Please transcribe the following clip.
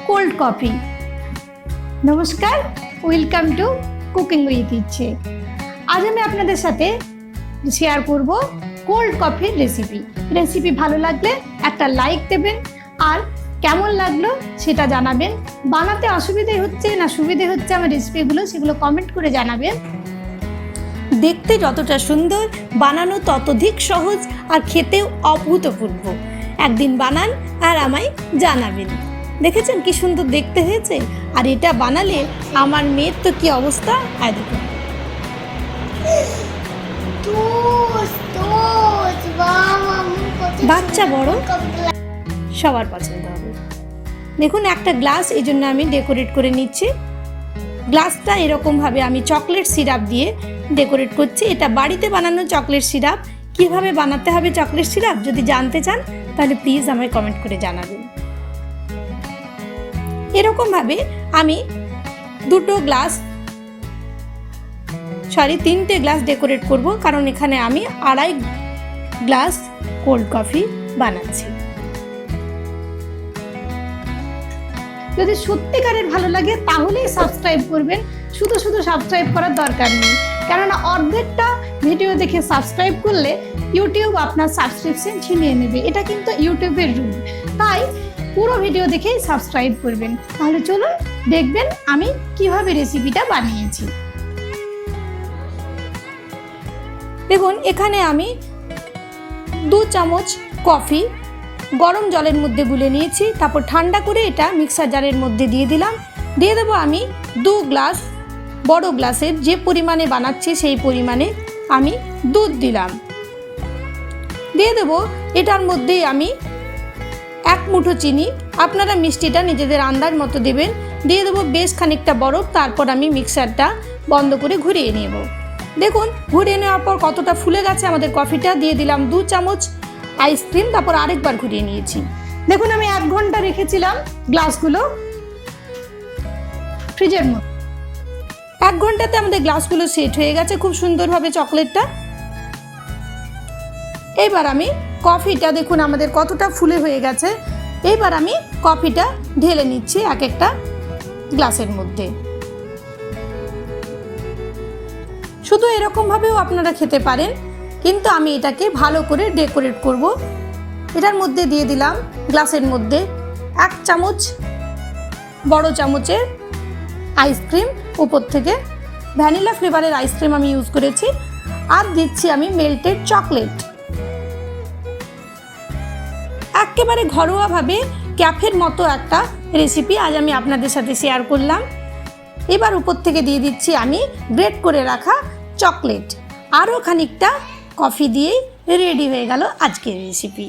Cold coffee. নমস্কার, welcome to cooking with ইচ্ছে। আজ আমি আপনাদের সাথে শেয়ার করব কোল্ড কফির রেসিপি ভালো লাগলে একটা লাইক দেবেন, আর কেমন লাগলো সেটা জানাবেন। বানাতে অসুবিধে হচ্ছে না সুবিধে হচ্ছে আমার রেসিপিগুলো, সেগুলো কমেন্ট করে জানাবেন। দেখতে যতটা সুন্দর, বানানো ততোধিক সহজ, আর খেতেও অভূতপূর্ব। একদিন বানান আর আমায় জানাবেন। দেখেছেন কি সুন্দর দেখতে হয়েছে? আর এটা বানালে আমার মেয়ের তো কি অবস্থা, আর দেখুন বাচ্চা বড় সবার পছন্দ হবে। দেখুন একটা গ্লাস, এই জন্য আমি ডেকোরেট করে নিচ্ছি। গ্লাসটা এরকমভাবে আমি চকলেট সিরাপ দিয়ে ডেকোরেট করছি। এটা বাড়িতে বানানো চকলেট সিরাপ। কিভাবে বানাতে হবে চকলেট সিরাপ যদি জানতে চান তাহলে প্লিজ আমায় কমেন্ট করে জানাবেন। এরকমভাবে আমি তিনটে গ্লাস ডেকোরেট করব, কারণ এখানে আমি 2.5 গ্লাস কোল্ড কফি বানাচ্ছি। যদি সত্যিকারের ভালো লাগে তাহলেই সাবস্ক্রাইব করবেন, শুধু সাবস্ক্রাইব করার দরকার নেই, কেননা অর্ধেকটা ভিডিও দেখে সাবস্ক্রাইব করলে ইউটিউব আপনার সাবস্ক্রিপশন ছিনিয়ে নেবে। এটা কিন্তু ইউটিউবের রুল, তাই পুরো ভিডিও দেখেই সাবস্ক্রাইব করবেন। তাহলে চলুন দেখবেন আমি কিভাবে রেসিপিটা বানিয়েছি। দেখুন এখানে আমি 2 চামচ কফি গরম জলের মধ্যে গুলে নিয়েছি, তারপর ঠান্ডা করে এটা মিক্সার জারের মধ্যে দিয়ে দিলাম। দিয়ে দেবো আমি 2 গ্লাস, বড় গ্লাসের যে পরিমাণে বানাচ্ছি সেই পরিমাণে আমি দুধ দিলাম। দিয়ে দেবো এটার মধ্যে আমি 1 মুঠো চিনি, আপনারা মিষ্টিটা নিজেদের আন্দাজ মতো দেবেন। দিয়ে দেবো বেশ খানিকটা বরফ, তারপর আমি মিক্সারটা বন্ধ করে ঘুরিয়ে নেব। দেখুন ঘুরিয়ে নেওয়ার পর কতটা ফুলে গেছে আমাদের কফিটা। দিয়ে দিলাম 2 চামচ আইসক্রিম, তারপর আরেকবার ঘুরিয়ে নিয়েছি। দেখুন আমি 1 ঘন্টা রেখেছিলাম গ্লাসগুলো ফ্রিজের মধ্যে। 1 ঘন্টাতে আমাদের গ্লাসগুলো সেট হয়ে গেছে খুব সুন্দরভাবে চকলেটটা। এইবার আমি কফিটা, দেখুন আমাদের কতটা ফুলে হয়ে গেছে। এইবার আমি কফিটা ঢেলে নিচ্ছি একটা গ্লাসের মধ্যে। শুধু এরকমভাবেও আপনারা খেতে পারেন, কিন্তু আমি এটাকে ভালো করে ডেকোরেট করব। এটার মধ্যে দিয়ে দিলাম গ্লাসের মধ্যে 1 চামচ বড় চামচের আইসক্রিম, উপর থেকে ভ্যানিলা ফ্লেভারের আইসক্রিম আমি ইউজ করেছি। আর দিচ্ছি আমি মেল্টেড চকলেট। একেবারে ঘরোয়াভাবে ক্যাফের মতো একটা রেসিপি আজ আমি আপনাদের সাথে শেয়ার করলাম। এবার উপর থেকে দিয়ে দিচ্ছি আমি গ্রেট করে রাখা চকলেট। আরও খানিকটা কফি দিয়েই রেডি হয়ে গেল আজকের রেসিপি।